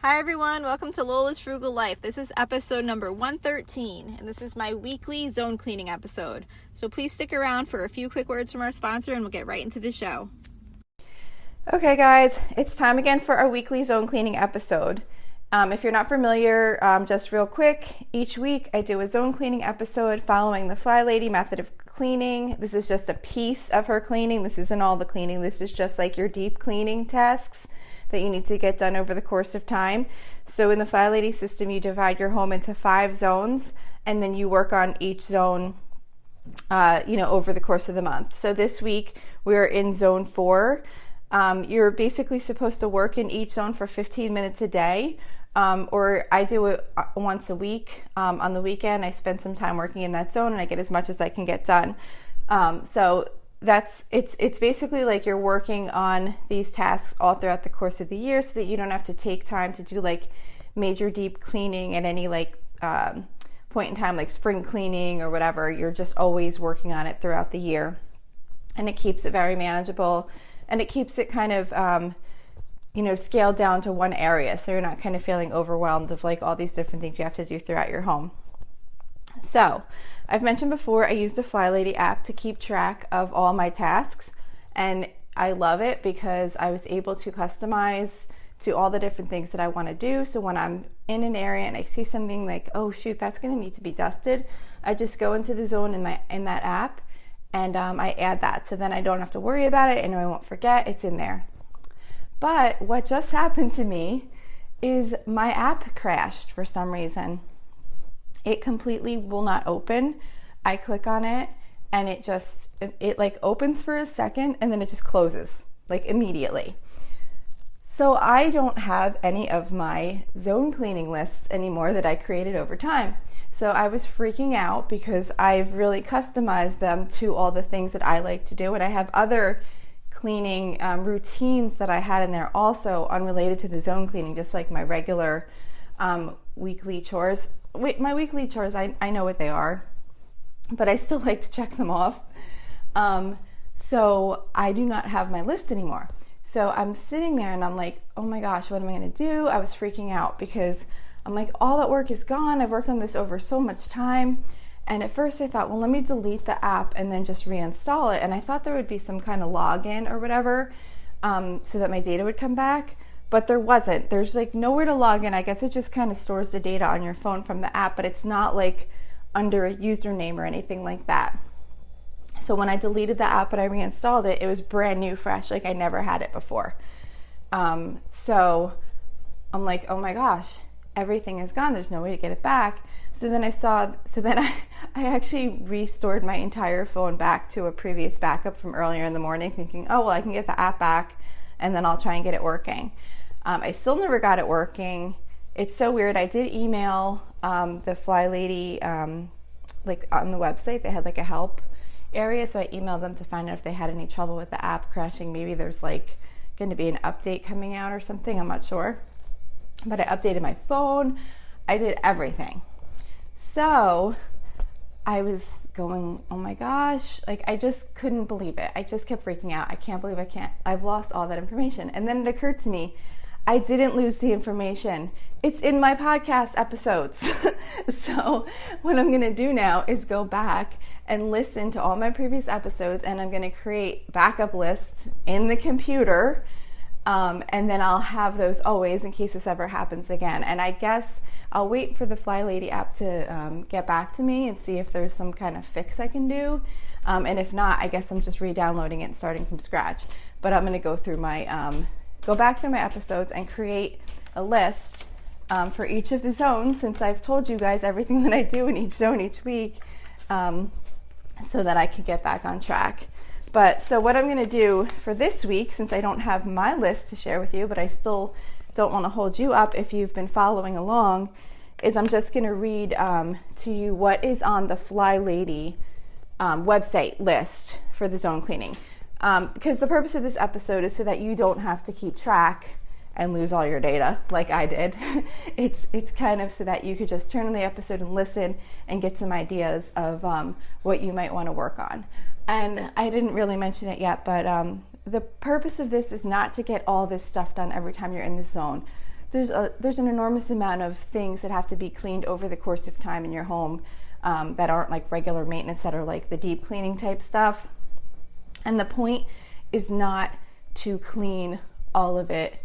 Hi everyone, welcome to Lola's Frugal Life. This is episode number 113, and this is my weekly zone cleaning episode. So please stick around for a few quick words from our sponsor and we'll get right into the show. Okay guys, it's time again for our weekly zone cleaning episode. If you're not familiar, just real quick, each week I do a zone cleaning episode following the Fly Lady method of cleaning. This is just a piece of her cleaning. This isn't all the cleaning. This is just like your deep cleaning tasks that you need to get done over the course of time. So in the Fly Lady system, you divide your home into 5 zones, and then you work on each zone, over the course of the month. So this week we're in zone 4. You're basically supposed to work in each zone for 15 minutes a day, or I do it once a week. On the weekend, I spend some time working in that zone, and I get as much as I can get done. It's basically like you're working on these tasks all throughout the course of the year so that you don't have to take time to do like major deep cleaning at any point in time, like spring cleaning or whatever. You're just always working on it throughout the year, and it keeps it very manageable, and it keeps it kind of scaled down to one area, so you're not kind of feeling overwhelmed of like all these different things you have to do throughout your home. So I've mentioned before, I use the Fly Lady app to keep track of all my tasks, and I love it because I was able to customize to all the different things that I want to do. So when I'm in an area and I see something like, oh shoot, that's going to need to be dusted, I just go into the zone in that app, and I add that. So then I don't have to worry about it, and I won't forget. It's in there. But what just happened to me is my app crashed for some reason. It completely will not open. I click on it and it opens for a second and then it just closes like immediately. So I don't have any of my zone cleaning lists anymore that I created over time. So I was freaking out because I've really customized them to all the things that I like to do, and I have other cleaning routines that I had in there also unrelated to the zone cleaning, just like my regular weekly chores. My weekly chores, I know what they are, but I still like to check them off. So I do not have my list anymore. So I'm sitting there and I'm like, oh my gosh, what am I going to do? I was freaking out because I'm like, all that work is gone. I've worked on this over so much time. And at first I thought, well, let me delete the app and then just reinstall it. And I thought there would be some kind of login or whatever, so that my data would come back. But there wasn't. There's like nowhere to log in. I guess it just kind of stores the data on your phone from the app, but it's not like under a username or anything like that. So when I deleted the app and I reinstalled it, it was brand new, fresh, like I never had it before. So I'm like, oh my gosh, everything is gone. There's no way to get it back. So then I actually restored my entire phone back to a previous backup from earlier in the morning, thinking, oh, well, I can get the app back and then I'll try and get it working. I still never got it working. It's so weird. I did email the Fly Lady, on the website. They had like a help area, so I emailed them to find out if they had any trouble with the app crashing. Maybe there's like going to be an update coming out or something. I'm not sure. But I updated my phone. I did everything. So I was going, oh my gosh, like I just couldn't believe it. I just kept freaking out. I can't believe I've lost all that information. And then it occurred to me, I didn't lose the information. It's in my podcast episodes. So what I'm going to do now is go back and listen to all my previous episodes, and I'm going to create backup lists in the computer. And then I'll have those always in case this ever happens again. And I guess I'll wait for the Fly Lady app to get back to me and see if there's some kind of fix I can do. And if not, I guess I'm just re-downloading it and starting from scratch. But I'm going to go back through my episodes and create a list for each of the zones, since I've told you guys everything that I do in each zone each week, so that I can get back on track. But so what I'm going to do for this week, since I don't have my list to share with you, but I still don't want to hold you up if you've been following along, is I'm just going to read to you what is on the Fly Lady website list for the zone cleaning. Because the purpose of this episode is so that you don't have to keep track and lose all your data like I did. It's kind of so that you could just turn on the episode and listen and get some ideas of what you might want to work on. And I didn't really mention it yet, but the purpose of this is not to get all this stuff done every time you're in the zone. there's an enormous amount of things that have to be cleaned over the course of time in your home that aren't like regular maintenance, that are like the deep cleaning type stuff. And the point is not to clean all of it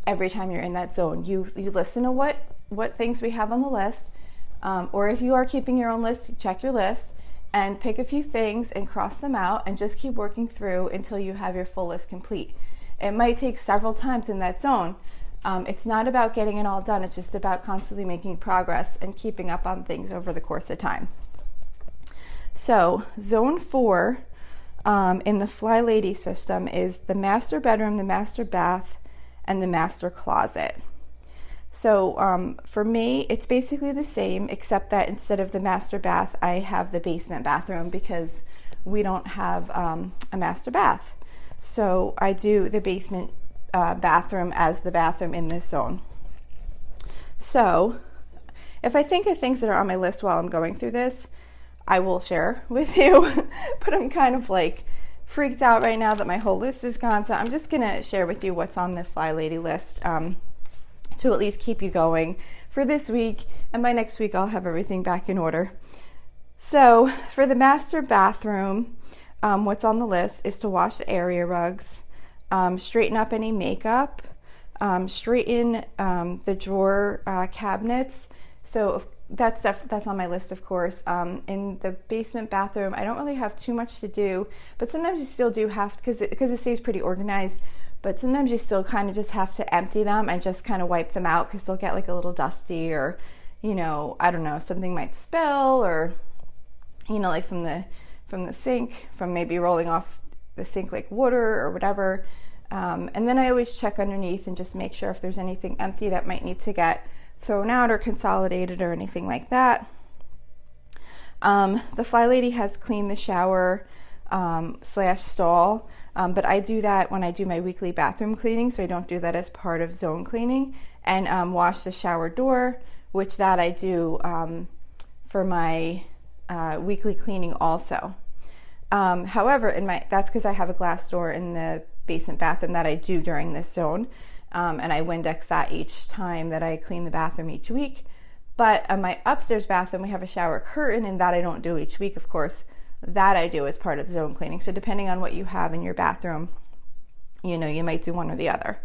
every time you're in that zone. You listen to what things we have on the list, or if you are keeping your own list, check your list and pick a few things and cross them out and just keep working through until you have your full list complete. It might take several times in that zone. It's not about getting it all done. It's just about constantly making progress and keeping up on things over the course of time. So zone 4 in the Fly Lady system is the master bedroom, the master bath, and the master closet. So for me, it's basically the same, except that instead of the master bath, I have the basement bathroom because we don't have a master bath. So I do the basement bathroom as the bathroom in this zone. So if I think of things that are on my list while I'm going through this, I will share with you, but I'm kind of like freaked out right now that my whole list is gone. So I'm just going to share with you what's on the Fly Lady list to at least keep you going for this week. And by next week, I'll have everything back in order. So for the master bathroom, what's on the list is to wash the area rugs, straighten up any makeup, straighten the drawer cabinets. So that's stuff that's on my list, of course. In the basement bathroom, I don't really have too much to do, but sometimes you still do have, because it stays pretty organized, but sometimes you still kind of just have to empty them and just kind of wipe them out because they'll get like a little dusty, or, you know, I don't know, something might spill, or, you know, like from the sink, from maybe rolling off the sink like water or whatever. And then I always check underneath and just make sure if there's anything empty that might need to get thrown out or consolidated or anything like that. The Fly Lady has cleaned the shower / stall, but I do that when I do my weekly bathroom cleaning, so I don't do that as part of zone cleaning, and wash the shower door, which that I do for my weekly cleaning also. However, that's because I have a glass door in the basement bathroom that I do during this zone, and I Windex that each time that I clean the bathroom each week. But on my upstairs bathroom, we have a shower curtain, and that I don't do each week, of course. That I do as part of the zone cleaning. So depending on what you have in your bathroom, you know, you might do one or the other.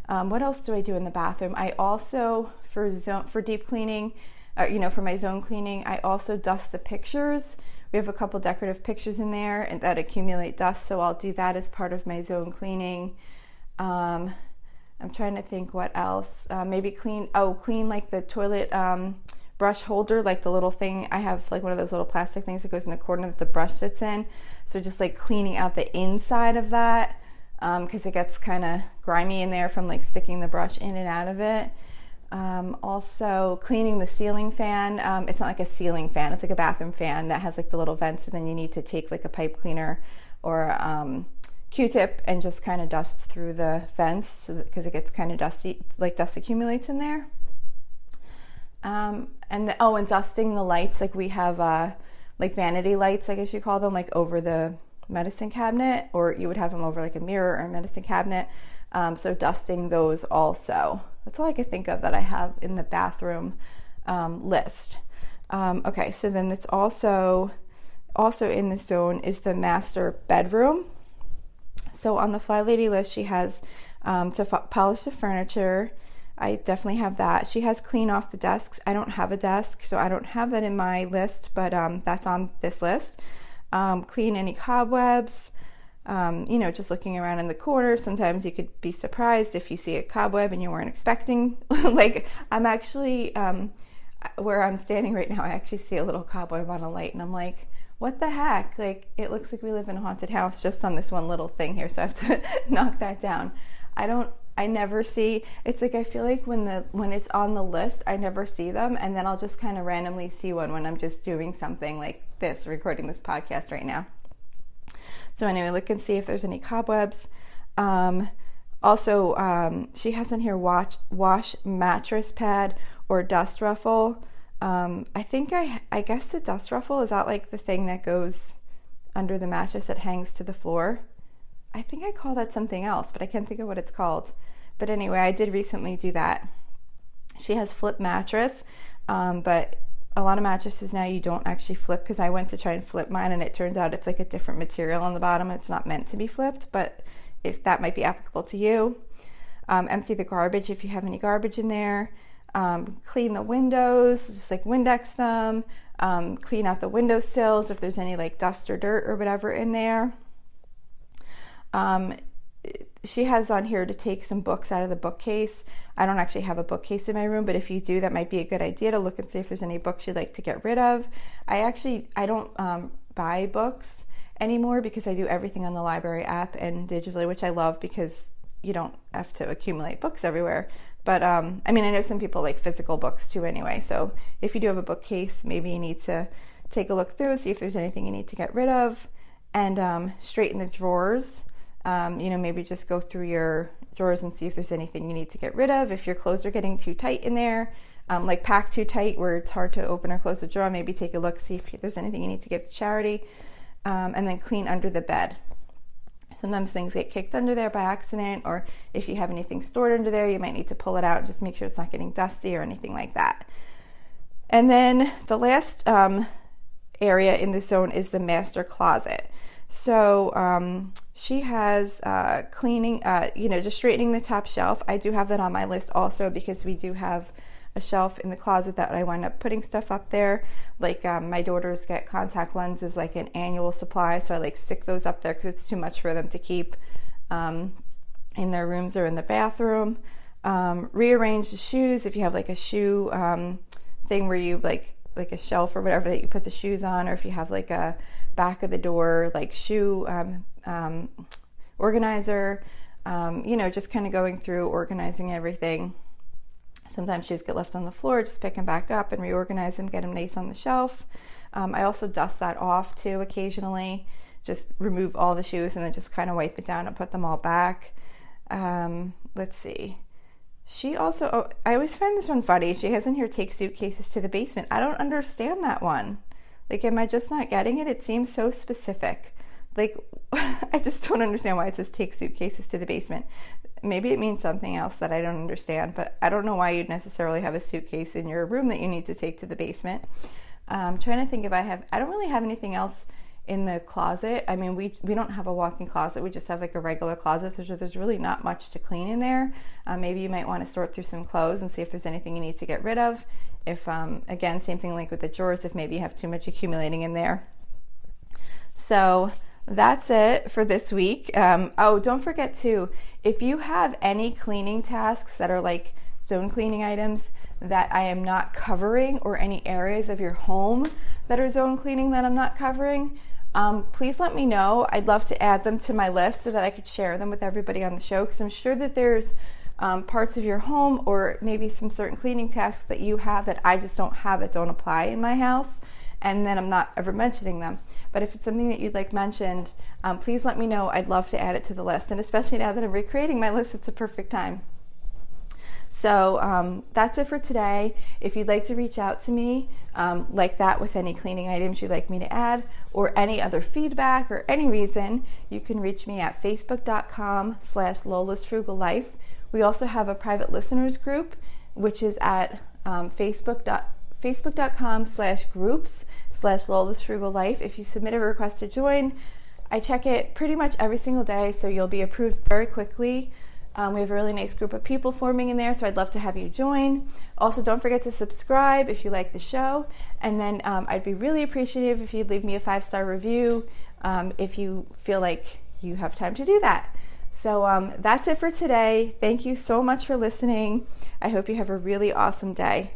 What else do I do in the bathroom? I also, for deep cleaning, for my zone cleaning, I also dust the pictures. We have a couple decorative pictures in there and that accumulate dust, so I'll do that as part of my zone cleaning. I'm trying to think what else. Maybe clean like the toilet brush holder, like the little thing. I have like one of those little plastic things that goes in the corner that the brush sits in. So just like cleaning out the inside of that, because it gets kind of grimy in there from like sticking the brush in and out of it. Also cleaning the ceiling fan. It's not like a ceiling fan, it's like a bathroom fan that has like the little vents, and then you need to take like a pipe cleaner or Q-tip and just kind of dust through the vents because it gets kind of dusty, like dust accumulates in there. And dusting the lights, like we have like vanity lights, I guess you call them, like over the medicine cabinet, or you would have them over like a mirror or a medicine cabinet. So dusting those also. That's all I could think of that I have in the bathroom list. Okay, so then it's also in this zone is the master bedroom. So on the Fly Lady list, she has to polish the furniture. I definitely have that. She has clean off the desks. I don't have a desk, so I don't have that in my list, but that's on this list. Clean any cobwebs. Just looking around in the corner, sometimes you could be surprised if you see a cobweb and you weren't expecting. Like I'm actually, where I'm standing right now, I actually see a little cobweb on a light, and I'm like, what the heck? Like, it looks like we live in a haunted house just on this one little thing here, so I have to knock that down. I never see, it's like I feel like when it's on the list, I never see them, and then I'll just kind of randomly see one when I'm just doing something like this, recording this podcast right now. So anyway, look and see if there's any cobwebs. Also, she has in here wash mattress pad or dust ruffle. I guess the dust ruffle, is that like the thing that goes under the mattress that hangs to the floor? I think I call that something else, but I can't think of what it's called. But anyway, I did recently do that. She has flip mattress, but a lot of mattresses now you don't actually flip, because I went to try and flip mine and it turns out it's like a different material on the bottom. It's not meant to be flipped, but if that might be applicable to you. Empty the garbage if you have any garbage in there. Clean the windows, just like Windex them. Clean out the windowsills if there's any like dust or dirt or whatever in there. She has on here to take some books out of the bookcase. I don't actually have a bookcase in my room, but if you do, that might be a good idea to look and see if there's any books you'd like to get rid of. I don't buy books anymore because I do everything on the library app and digitally, which I love because you don't have to accumulate books everywhere. But I know some people like physical books too anyway. So if you do have a bookcase, maybe you need to take a look through, see if there's anything you need to get rid of, and straighten the drawers. Maybe just go through your drawers and see if there's anything you need to get rid of. If your clothes are getting too tight in there, like packed too tight where it's hard to open or close the drawer, maybe take a look, see if there's anything you need to give to charity, and then clean under the bed. Sometimes things get kicked under there by accident, or if you have anything stored under there, you might need to pull it out and just make sure it's not getting dusty or anything like that. And then the last area in this zone is the master closet. So she has cleaning, just straightening the top shelf. I do have that on my list also because we do have a shelf in the closet that I wind up putting stuff up there. Like my daughters get contact lenses, like an annual supply, so I like stick those up there because it's too much for them to keep in their rooms or in the bathroom. Rearrange the shoes if you have like a shoe thing where you like a shelf or whatever that you put the shoes on, or if you have like a back of the door like shoe organizer, just kind of going through organizing everything. Sometimes shoes get left on the floor, just pick them back up and reorganize them, get them nice on the shelf. I also dust that off too occasionally, just remove all the shoes and then just kind of wipe it down and put them all back. Let's see. She also, I always find this one funny. She has in here, take suitcases to the basement. I don't understand that one. Like, am I just not getting it? It seems so specific. Like, I just don't understand why it says take suitcases to the basement. Maybe it means something else that I don't understand, but I don't know why you'd necessarily have a suitcase in your room that you need to take to the basement. I'm trying to think if I don't really have anything else in the closet. I mean, we don't have a walk-in closet. We just have like a regular closet. There's really not much to clean in there. Maybe you might want to sort through some clothes and see if there's anything you need to get rid of. If, again, same thing like with the drawers, if maybe you have too much accumulating in there. So that's it for this week. Don't forget too, if you have any cleaning tasks that are like zone cleaning items that I am not covering, or any areas of your home that are zone cleaning that I'm not covering, please let me know. I'd love to add them to my list so that I could share them with everybody on the show, because I'm sure that there's parts of your home or maybe some certain cleaning tasks that you have that I just don't have, that don't apply in my house, and then I'm not ever mentioning them. But if it's something that you'd like mentioned, please let me know. I'd love to add it to the list, and especially now that I'm recreating my list, it's a perfect time. So that's it for today. If you'd like to reach out to me like that with any cleaning items you'd like me to add, or any other feedback or any reason, you can reach me at facebook.com/Lola's Frugal Life. We also have a private listeners group, which is at facebook.com/groups/Lola's Frugal Life. If you submit a request to join, I check it pretty much every single day, so you'll be approved very quickly. We have a really nice group of people forming in there, so I'd love to have you join. Also, don't forget to subscribe if you like the show, and then I'd be really appreciative if you'd leave me a 5-star review if you feel like you have time to do that. So that's it for today. Thank you so much for listening. I hope you have a really awesome day.